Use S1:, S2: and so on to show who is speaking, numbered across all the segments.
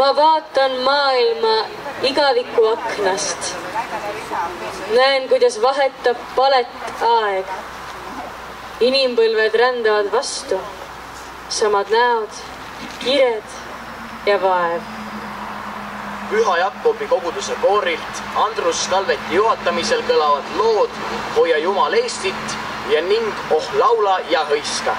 S1: ma vaatan maailma igaviku aknast. Näen, kuidas vahetab palet aeg. Inimpõlved rändavad vastu. Samad näod, kired ja vaev.
S2: Püha Jakobi koguduse koorilt Andrus Kalveti juhatamisel kõlavad lood Hoia Jumal Eestit ja ning Oh laula ja hõiska.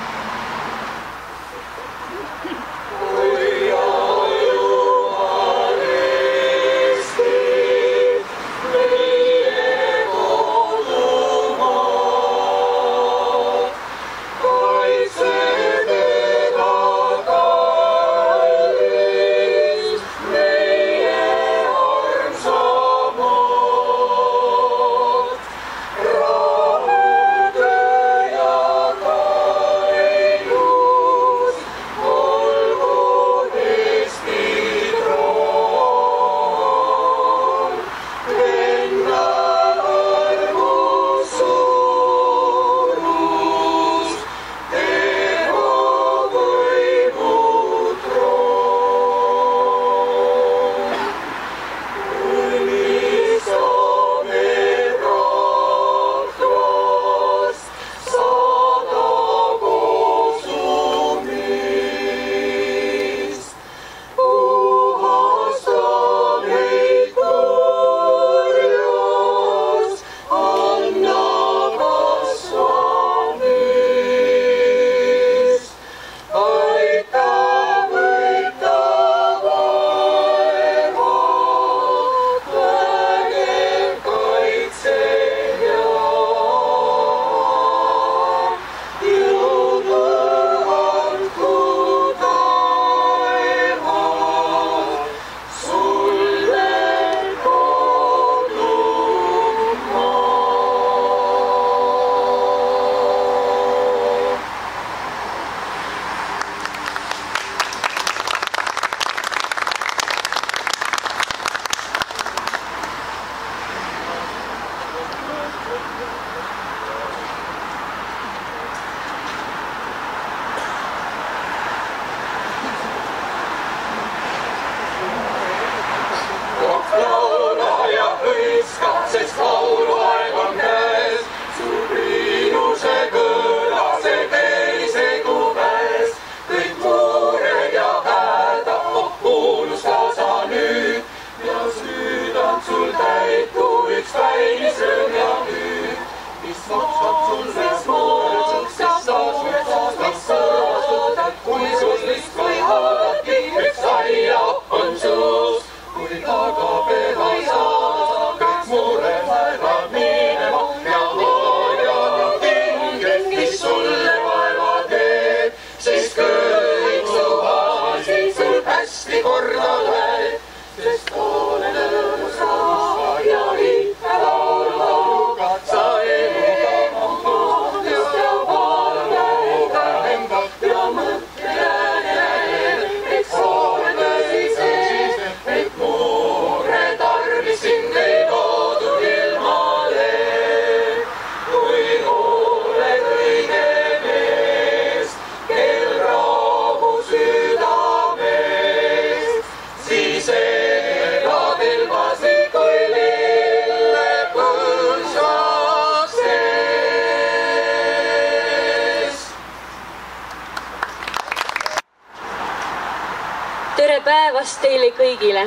S1: Tere päevast teile kõigile,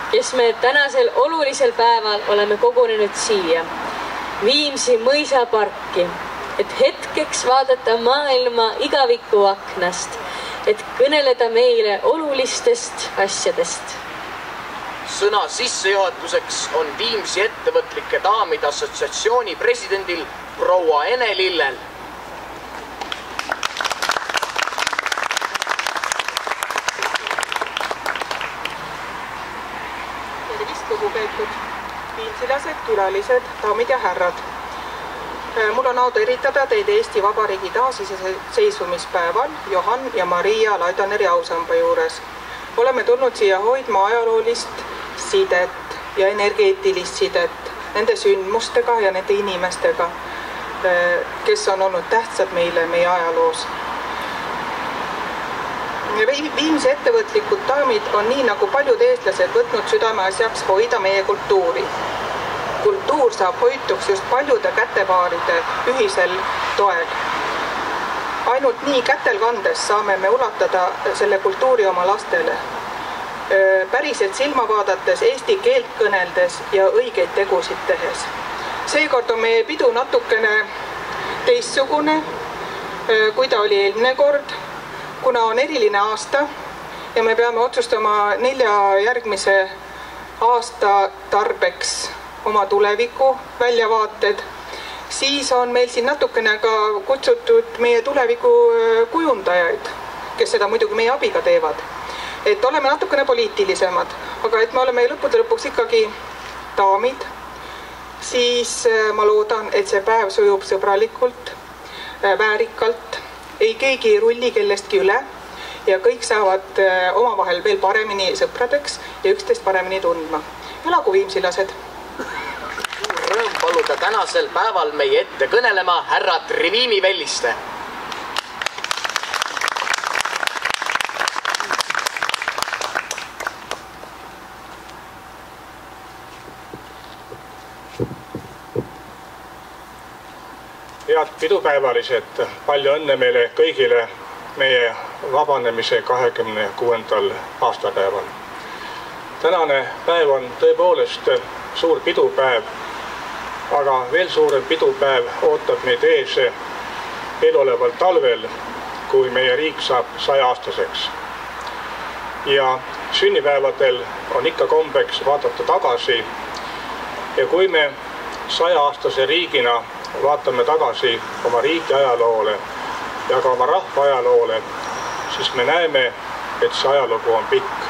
S1: kes me tänasel olulisel päeval oleme kogunenud siia Viimsi mõisaparki, et hetkeks vaadata maailma igaviku aknast, et kõneleda meile olulistest asjadest.
S2: Sõna sissejuhatuseks on Viimsi ettevõtlike daamide assotsiatsiooni presidendil proua Ene Lillel.
S3: Lugupeetud viimsilased, külalised, daamid ja härrad. Mul on au tervitada teid Eesti Vabariigi taasiseseisvumispäeval Johann ja Maria Laidaneri ausamba juures. Oleme tulnud siia hoidma ajaloolist sidet ja energeetilist sidet nende sündmustega ja nende inimestega, kes on olnud tähtsad meile meie ajaloos. Viimsi ettevõtlikud daamid on nii nagu paljud eestlased võtnud südameasjaks hoida meie kultuuri. Kultuur saab hoituks just paljude kätepaaride ühisel toel. Ainult nii kätel kandes saame me ulatada selle kultuuri oma lastele. Päriselt silma vaadates, eesti keelt kõneldes ja õigeid tegusid tehes. Seekord on meie pidu natukene teistsugune, kui ta oli eelmine kord, kuna on eriline aasta ja me peame otsustama 4 järgmise aasta tarbeks oma tuleviku väljavaated, siis on meil siin natukene ka kutsutud meie tuleviku kujundajaid, kes seda muidugi meie abiga teevad. Et oleme natukene poliitilisemad, aga et me oleme lõppude lõpuks ikkagi daamid, siis ma loodan, et see päev sujub sõbralikult, väärikalt, ei keegi ei rulli kellestki üle ja kõik saavad omavahel veel paremini sõpradeks ja üksteist paremini tundma. Elagu viimsilased!
S2: Rõõm paluda tänasel päeval meie ette kõnelema härra Trivimi Velliste.
S4: Head pidupäevalised, palju õnne meile kõigile meie vabanemise 26. aastapäeval. Tänane päev on tõepoolest suur pidupäev, aga veel suurem pidupäev ootab meid ees eeloleval talvel, kui meie riik saab 100-aastaseks. Ja sünnipäevadel on ikka kombeks vaadata tagasi ja kui me 100-aastase riigina vaatame tagasi oma riigi ajaloole ja ka oma rahva ajaloole, siis me näeme, et see ajalugu on pikk.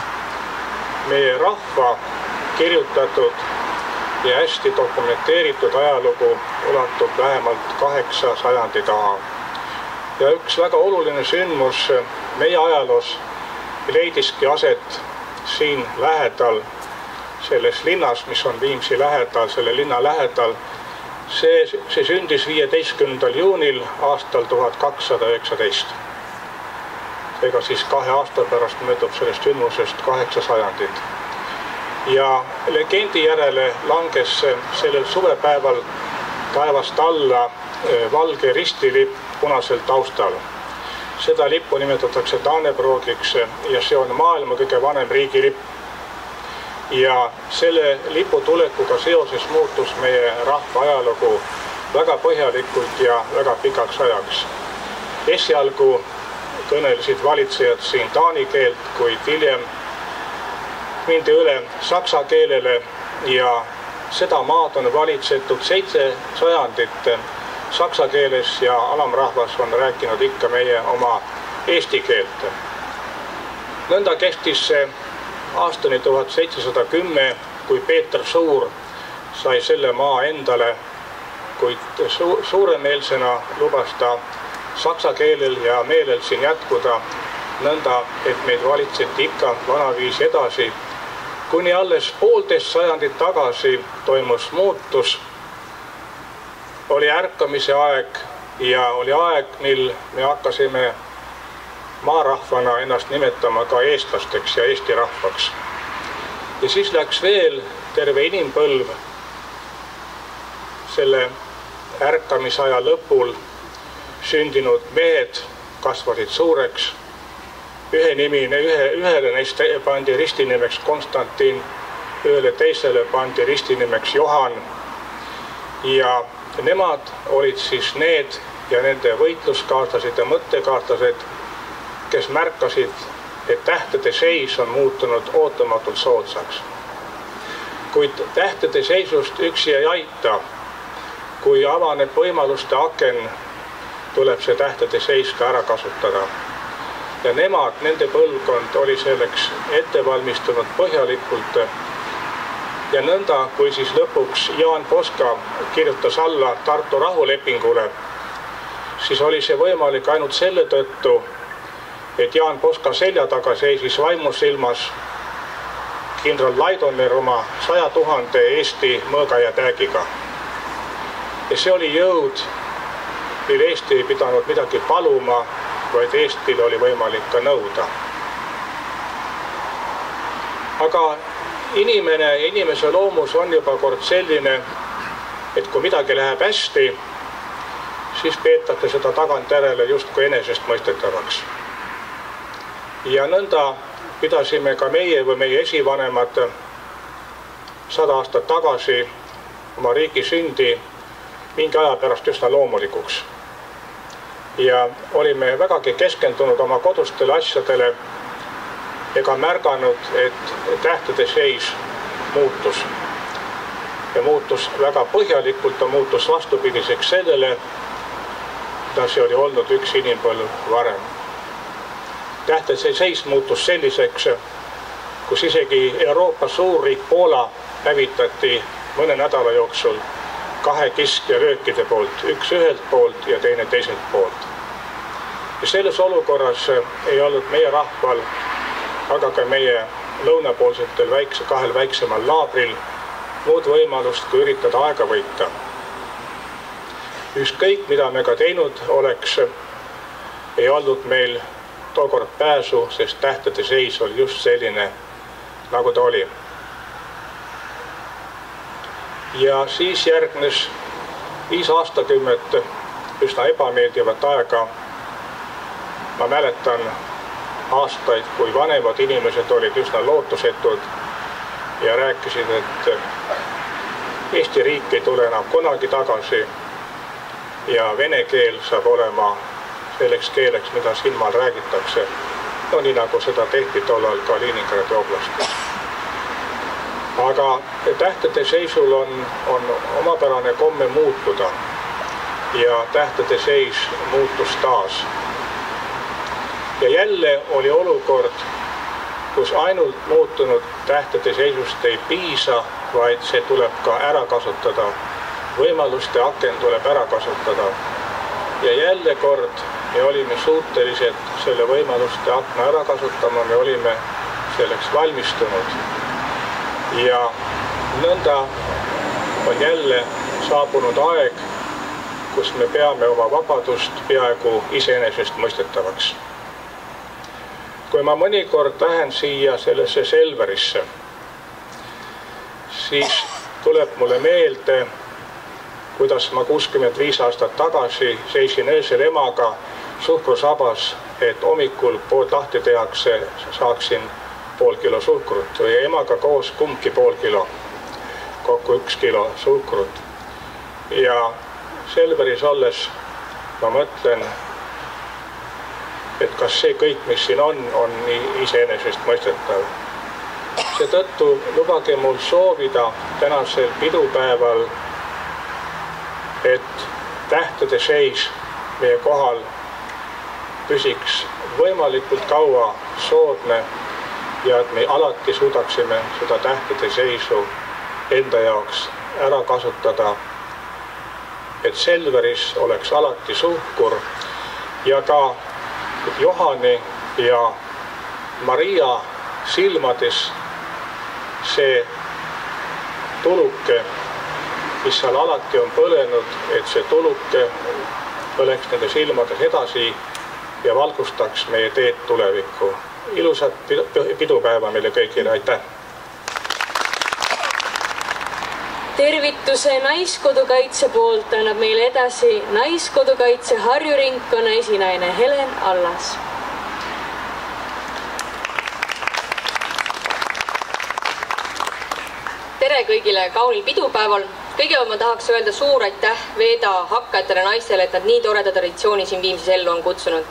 S4: Meie rahva kirjutatud ja hästi dokumenteeritud ajalugu ulatub vähemalt 8 sajandi taha. Ja üks väga oluline sündmus meie ajaloos leidiski aset siin lähedal, selles linnas, mis on Viimsi lähedal, selle linna lähedal. See sündis 15. juunil aastal 1219. Ega siis 2 aasta pärast möödub sellest sündmusest 8 sajandit. Ja legendi järele langes sellel suvepäeval taevast alla valge ristilipp punasel taustal. Seda lippu nimetatakse Dannebroogiks ja see on maailma kõige vanem riigilipp. Ja selle lipu tulekuga seoses muutus meie rahva ajalugu väga põhjalikult ja väga pikaks ajaks. Esialgu kõnelesid valitsejad siin taani keelt, kuid hiljem mindi üle saksa keelele ja seda maad on valitsetud 7 sajandit saksa keeles ja alamrahvas on rääkinud ikka meie oma eesti keelt. Nõnda kestis see aastani 1710, kui Peeter Suur sai selle maa endale, kuid suuremeelsena lubas ta saksa keelel ja meelel siin jätkuda nõnda, et meid valitseti ikka vanaviisi edasi, kuni alles 1,5 sajandit tagasi toimus muutus. Oli ärkamise aeg ja oli aeg, mil me hakkasime maarahvana ennast nimetama ka eestlasteks ja eesti rahvaks. Ja siis läks veel terve inimpõlv selle ärkamisaja lõpul sündinud mehed kasvasid suureks. Ühele neist pandi ristinimeks Konstantin, ühele teisele pandi ristinimeks Johan. Ja nemad olid siis need ja nende võitluskaaslased ja mõttekaaslased, kes märkasid, et tähtede seis on muutunud ootamatult soodsaks. Kuid tähtede seisust üksi ei aita. Kui avaneb võimaluste aken, tuleb see tähtede seis ka ära kasutada. Ja nemad, nende põlvkond oli selleks ette valmistunud põhjalikult. Ja nõnda, kui siis lõpuks Jaan Poska kirjutas alla Tartu rahulepingule, siis oli see võimalik ainult selle tõttu, et Jaan Poska selja taga seisis vaimusilmas kindral Laidoner oma 100 000 Eesti mõõga ja täägiga. Ja see oli jõud, mil Eesti ei pidanud midagi paluma, vaid Eestil oli võimalik ka nõuda. Aga inimese loomus on juba kord selline, et kui midagi läheb hästi, siis peetakse seda tagantjärele justkui enesestmõistetavaks. Ja nõnda pidasime ka meie või meie esivanemad 100 aastat tagasi oma riigi sündi mingi aja pärast üsna loomulikuks. Ja olime vägagi keskendunud oma kodustele asjadele ega märganud, et tähtede seis muutus. Ja muutus väga põhjalikult, ta muutus vastupidiseks sellele, mida see oli olnud üks inimpõlv varem. Tähtede seis muutus selliseks, kus isegi Euroopa suurriik Poola hävitati mõne nädala jooksul 2 kiskjalöökide poolt, üks ühelt poolt ja teine teiselt poolt. Ja selles olukorras ei olnud meie rahval, aga ka meie lõunapoolsetel kahel väiksemal naabril muud võimalust, kui üritada aega võita. Ükskõik, mida me ka teinud oleks, ei olnud meil tookord pääsu, sest tähtede seis oli just selline, nagu ta oli. Ja siis järgnes 5 aastakümmet üsna ebameeldivat aega. Ma mäletan aastaid, kui vanemad inimesed olid üsna lootusetud ja rääkisid, et Eesti riik ei tule enam kunagi tagasi ja vene keel saab olema selleks keeleks, mida silmal räägitakse. No nii nagu seda tehti tollal ka Leningradi oblastis. Aga tähtede seisul on omapärane komme muutuda ja tähtede seis muutus taas. Ja jälle oli olukord, kus ainult muutunud tähtede seisust ei piisa, vaid see tuleb ka ära kasutada. Võimaluste aken tuleb ära kasutada. Ja jälle kord me olime suutelised selle võimaluste akna ära kasutama, me olime selleks valmistunud. Ja nõnda on jälle saabunud aeg, kus me peame oma vabadust peaaegu iseenesest mõistetavaks. Kui ma mõnikord lähen siia sellesse Selverisse, siis tuleb mulle meelde, kuidas ma 65 aastat tagasi seisin öösel emaga suhkrusabas, et hommikul pood lahti tehakse, saaksin pool kilo suhkrut või emaga koos kumbki pool kilo, kokku 1 kilo suhkrut. Ja Selveris olles ma mõtlen, et kas see kõik, mis siin on nii iseenesest mõistetav. Seetõttu lubage mul soovida tänasel pidupäeval, et tähtede seis meie kohal püsiks võimalikult kaua soodne ja et me alati suudaksime seda tähtede seisu enda jaoks ära kasutada, et Selveris oleks alati suhkur ja ka Johani ja Maria silmades see tuluke, mis seal alati on põlenud, et see tuluke põleks nende silmades edasi ja valgustaks meie teed tulevikku. Ilusat pidupäeva meile kõigile, aitäh!
S1: Tervituse Naiskodukaitse poolt annab meile edasi Naiskodukaitse Harju ringkonna esinaine Helen Allas.
S5: Tere kõigile kaunil pidupäeval! Kõigepealt ma tahaks öelda suur aitäh Veeda hakkajatele naistele, et nad nii toreda traditsiooni siin Viimsis ellu on kutsunud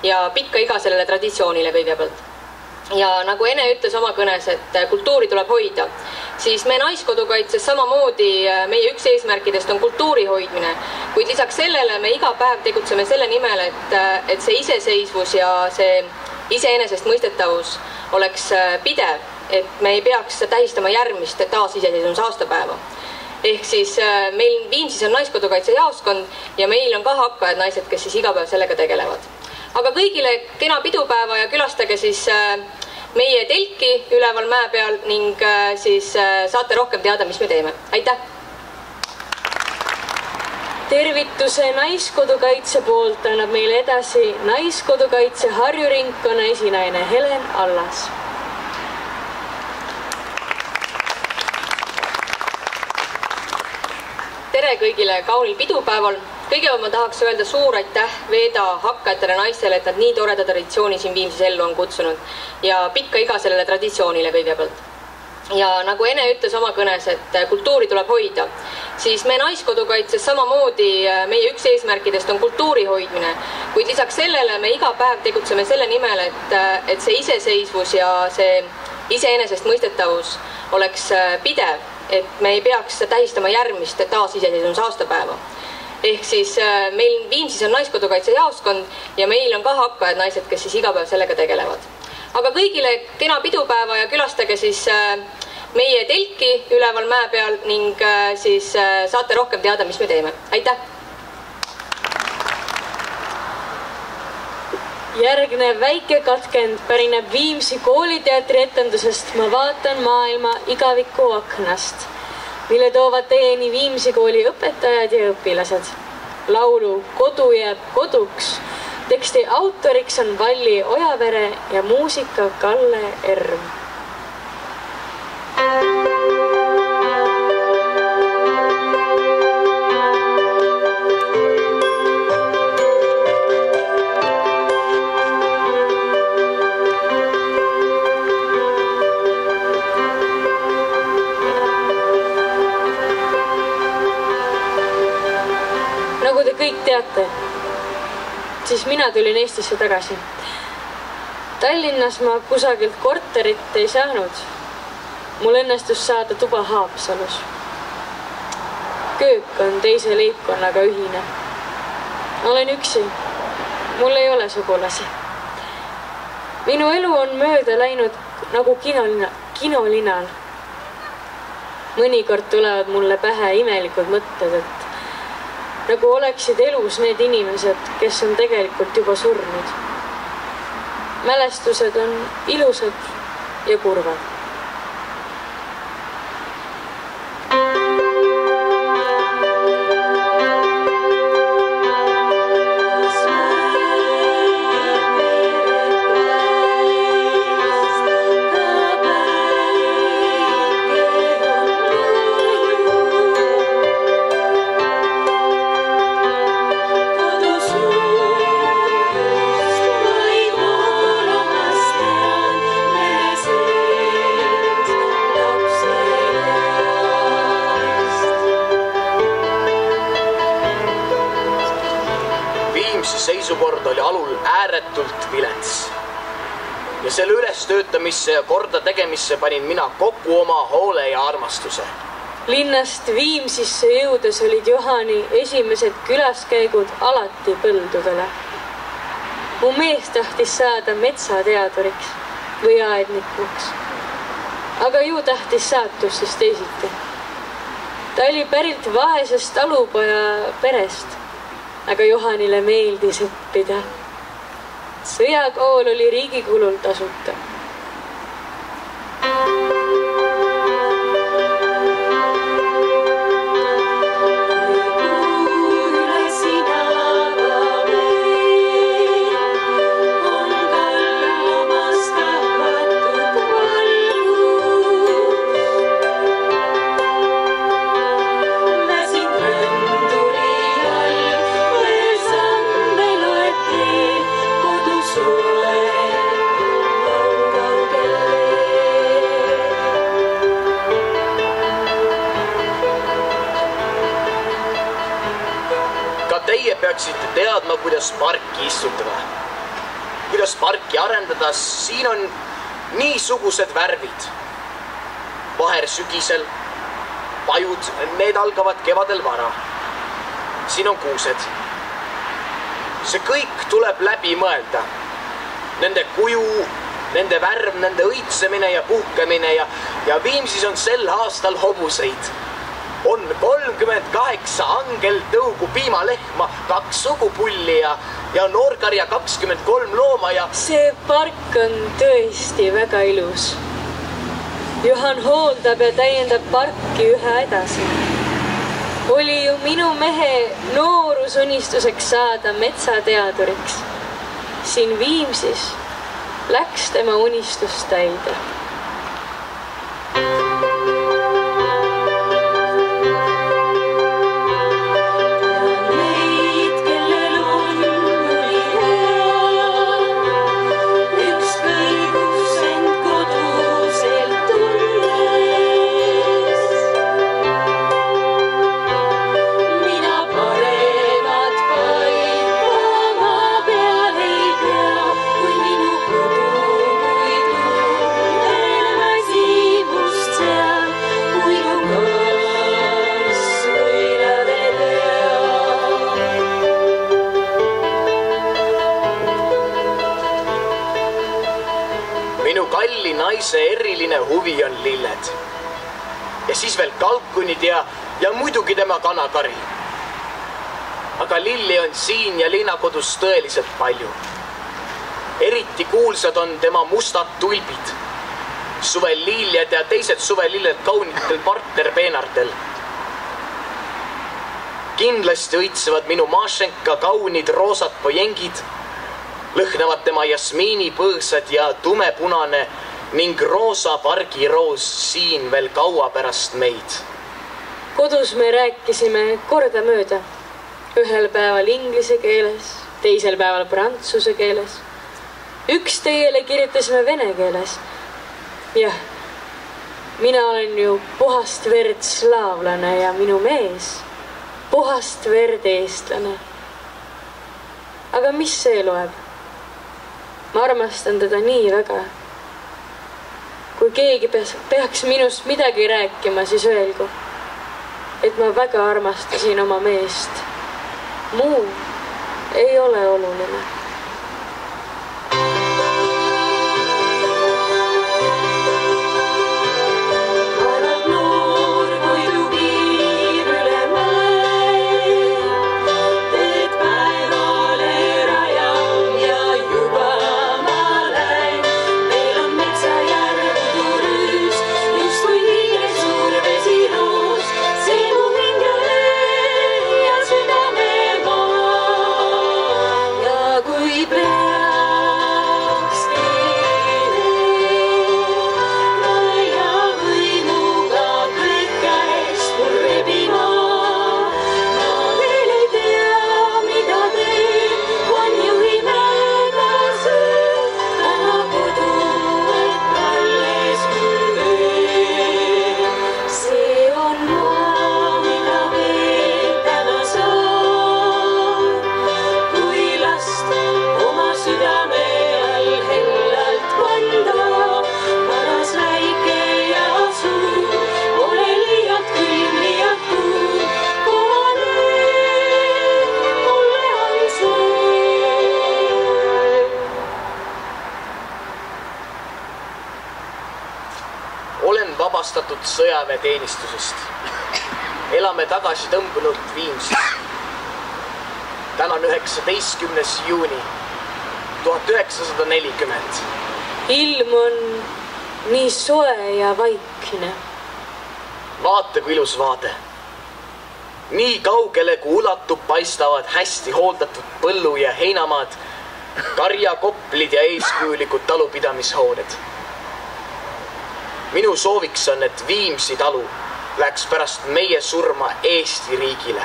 S5: ja pikka iga sellele traditsioonile kõigepealt. Ja nagu Ene ütles oma kõnes, et kultuuri tuleb hoida, siis me Naiskodukaitses samamoodi meie üks eesmärkidest on kultuuri hoidmine, kuid lisaks sellele me iga päev tegutseme selle nimel, et see iseseisvus ja see iseenesest mõistetavus oleks pidev, et me ei peaks tähistama järgmist taasiseseisvumise aastapäeva. Ehk siis meil Viimsis on Naiskodukaitse jaoskond ja meil on ka hakkajad naised, kes siis iga päev sellega tegelevad. Aga kõigile kena pidupäeva ja külastage siis meie telki üleval mäe peal ning siis saate rohkem teada, mis me teeme. Aitäh!
S1: Tervituse Naiskodukaitse poolt annab meile edasi Naiskodukaitse Harju ringkonna esinaine Helen Allas.
S5: tere kõigile kaunil pidupäeval. Kõigepealt ma tahaks öelda suur aitäh Veeda hakkajatele naistele, et nad nii toreda traditsiooni siin Viimsis ellu on kutsunud ja pikka iga sellele traditsioonile kõigepealt. Ja nagu Ene ütles oma kõnes, et kultuuri tuleb hoida, siis me Naiskodukaitses samamoodi meie üks eesmärkidest on kultuuri hoidmine, kuid lisaks sellele me iga päev tegutseme selle nimel, et see iseseisvus ja see iseenesestmõistetavus oleks pidev, et me ei peaks tähistama järgmist taasiseseisvumise aastapäeva. Ehk siis meil Viimsis on Naiskodukaitse jaoskond ja meil on ka hakkajad naised, kes siis iga päev sellega tegelevad. Aga kõigile kena pidupäeva ja külastage siis meie telki üleval mäe peal ning siis saate rohkem teada, mis me teeme. Aitäh!
S1: Järgnev väike katkend pärineb Viimsi kooliteatri etendusest Ma vaatan maailma igaviku aknast, mille toovad teieni Viimsi kooli õpetajad ja õpilased. Laulu Kodu jääb koduks teksti autoriks on Valli Ojavere ja muusika Kalle Erm. Nagu te kõik teate, siis mina tulin Eestisse tagasi. Tallinnas ma kusagilt korterit ei saanud. Mul õnnestus saada tuba Haapsalus. Köök on teise leibkonnaga ühine. Olen üksi. Mul ei ole sugulasi. Minu elu on mööda läinud nagu kinolinal. Mõnikord tulevad mulle pähe imelikud mõtted, et nagu oleksid elus need inimesed, kes on tegelikult juba surnud. Mälestused on ilusad ja kurvad.
S2: Seisukord oli alul ääretult vilets. Ja selle ülestöötamisse ja korda tegemisse panin mina kokku oma hoole ja armastuse.
S1: Linnast Viimsisse jõudes olid Johani esimesed külaskäigud alati põldudele. Mu mees tahtis saada metsateaduriks või aednikuks. Aga ju tahtis saatus siis teisiti. Ta oli pärit vaesest talupoja perest. Aga Johanile meeldis õppida. Sõjakool oli riigi kulul tasuta.
S2: Teie peaksite teadma, kuidas parki istutada. Kuidas parki arendada, siin on niisugused värvid. Vaher sügisel, pajud, need algavad kevadel vara. Siin on kuused. See kõik tuleb läbi mõelda. Nende kuju, nende värv, nende õitsemine ja puhkemine ja Viimsis on sel aastal hobuseid. On 38 angeltõugu piimalehma, 2 sugupulli ja noorkarja 23 looma ja...
S1: See park on tõesti väga ilus. Johan hooldab ja täiendab parki üha edasi. Oli ju minu mehe noorusunistuseks saada metsateaduriks. Siin Viimsis läks tema unistus täide.
S2: naise eriline huvi on lilled. Ja siis veel kalkunid ja muidugi tema kanakari. Aga lilli on siin ja linnakodus tõeliselt palju. Eriti kuulsad on tema mustad tulbid, suveliiljad ja teised suvelilled kaunitel partnerpeenartel. Kindlasti õitsevad minu Mašenka kaunid roosad pojengid, lõhnavad tema jasmiinipõõsad ja tumepunane ning roosa pargiroos siin veel kaua pärast meid.
S1: Kodus me rääkisime kordamööda. Ühel päeval inglise keeles, teisel päeval prantsuse keeles. Üks teele kirjutasime vene keeles. Jah, mina olen ju puhast verd slaavlane ja minu mees puhast verd eestlane. Aga mis see loeb? Ma armastan teda nii väga. Kui keegi peaks minust midagi rääkima, siis öelgu, et ma väga armastasin oma meest. Muu ei ole oluline.
S2: Vabastatud sõjaväeteenistusest. Elame tagasi tõmbunult Viimsis. Täna on 19. juuni 1940.
S1: Ilm on nii soe ja vaikne.
S2: Vaata, kui ilus vaade. Nii kaugele, kui ulatub, paistavad hästi hooldatud põllu- ja heinamaad, karjakoplid ja eeskujulikud talupidamishooned. Minu sooviks on, et Viimsi talu läks pärast meie surma Eesti riigile.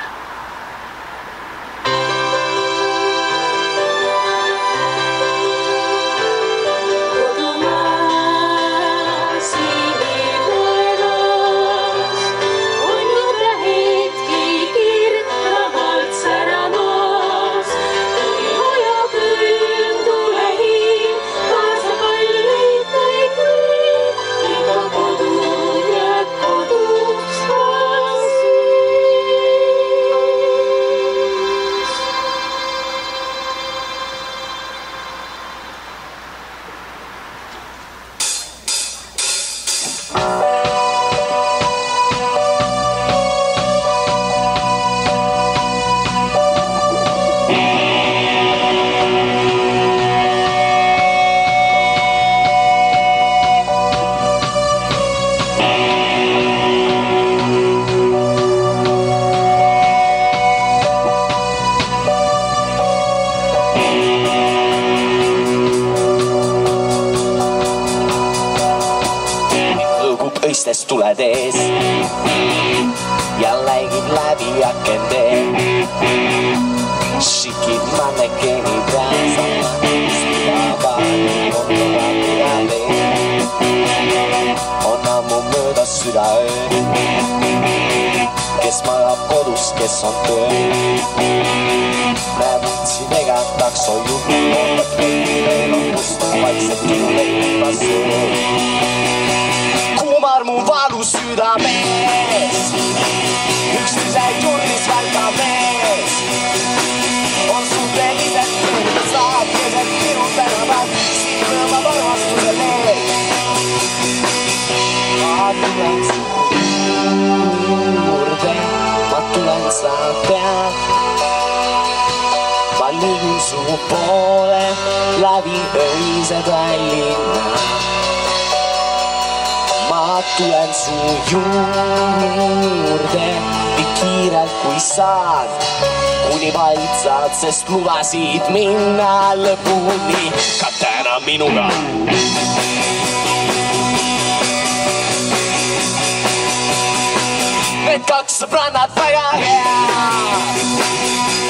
S6: Tuled ees ja läigid läbi akende. Šikid manekeenid on ammu möödas südaöö. Kes magab kodus, kes on töö. Näeb siin ega taksojuht, ootab meil on musta vaikselt kinuleid söö. Mu valu südamees, üksteisel turnis välta mees on suhteliselt mööda saab keset minu tänavat, siin nõuab armastuse lees. pead. Ma liigun su poole läbi öise Tallinna. Ma tulen su juurde nii kiirelt kui saad, kuni valtsad, sest lubasid minna lõpuni ka täna minuga. Need kaks sõbrannad väga hea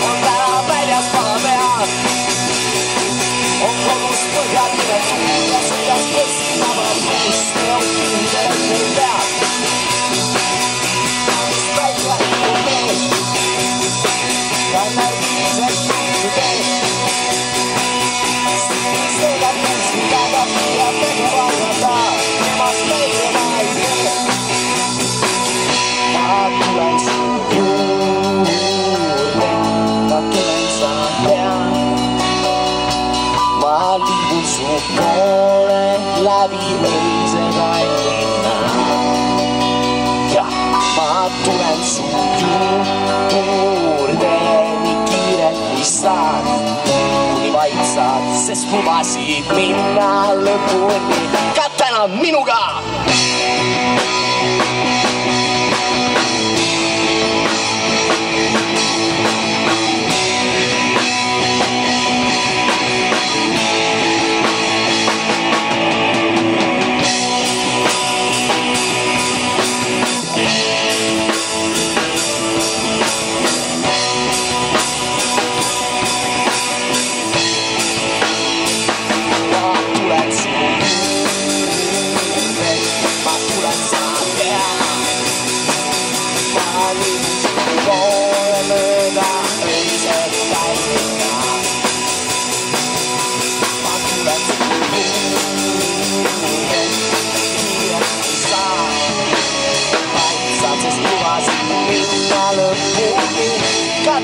S6: on täna väljas maa peal. On kodus põhjal üle tulla, sõjas Kesknava puust ja on kindel neil peab. Välja on meil ja närviselt juttu teeb. Seega kuus midagi ja tegu vallada, nemast meile ma ei tee. Ma tulen su juurde, ma tulen sa pean. Ma liigun su poole läbi öise Tallinna. Ja ma tulen su juurde nii kiirelt kui saad, kuni valtsad, sest lubasid minna lõpuni ka täna minuga.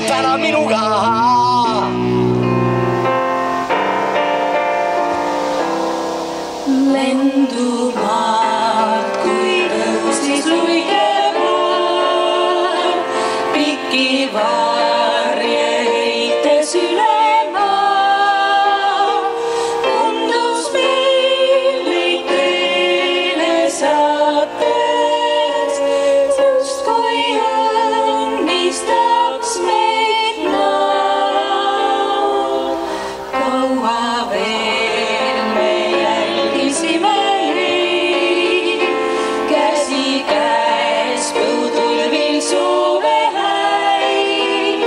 S6: Täna minuga.
S7: Lendumaad, kui tõusis luige päev, pikki varje heites üle maa. Tundus meid teele saates, just kui õnnistaks meid naud. Kaua veel me jälgisime neid, käsi käes põudulvil suve häid,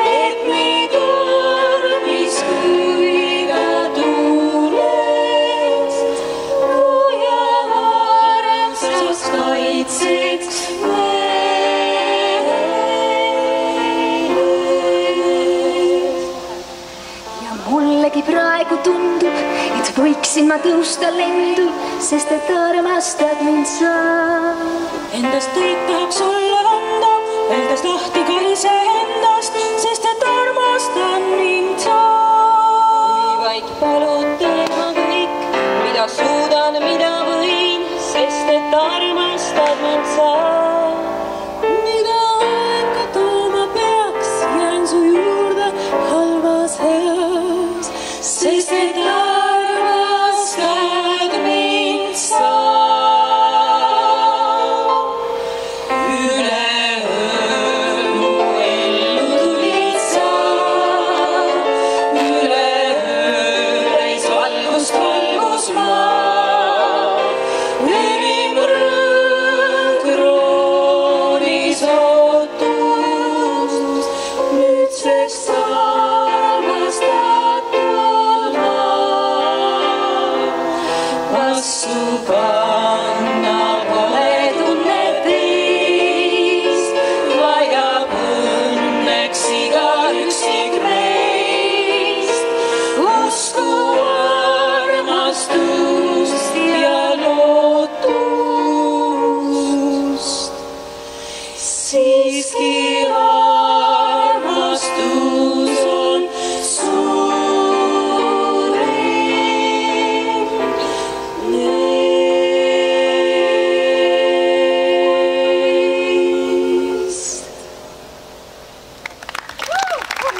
S7: et nii tormis kui ka tuules, ja armstus kaitseks
S8: ja mullegi praegu tundub, et võiksin ma tõusta lendu, sest et armastad mind sa.
S7: endast kõik tahaks sulle anda, öeldes lahti ka iseendast, sest et armastan mind sa.
S5: Kui vaid palud teema kõik, mida suudan, mida võin, sest et armastad mind sa.
S7: Mida aega tooma peaks, jään su juurde halvas heas, sest et armastad mind sa. Üle õhu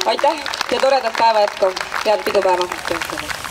S9: aitäh ja toredat päeva jätku, head pidupäeva!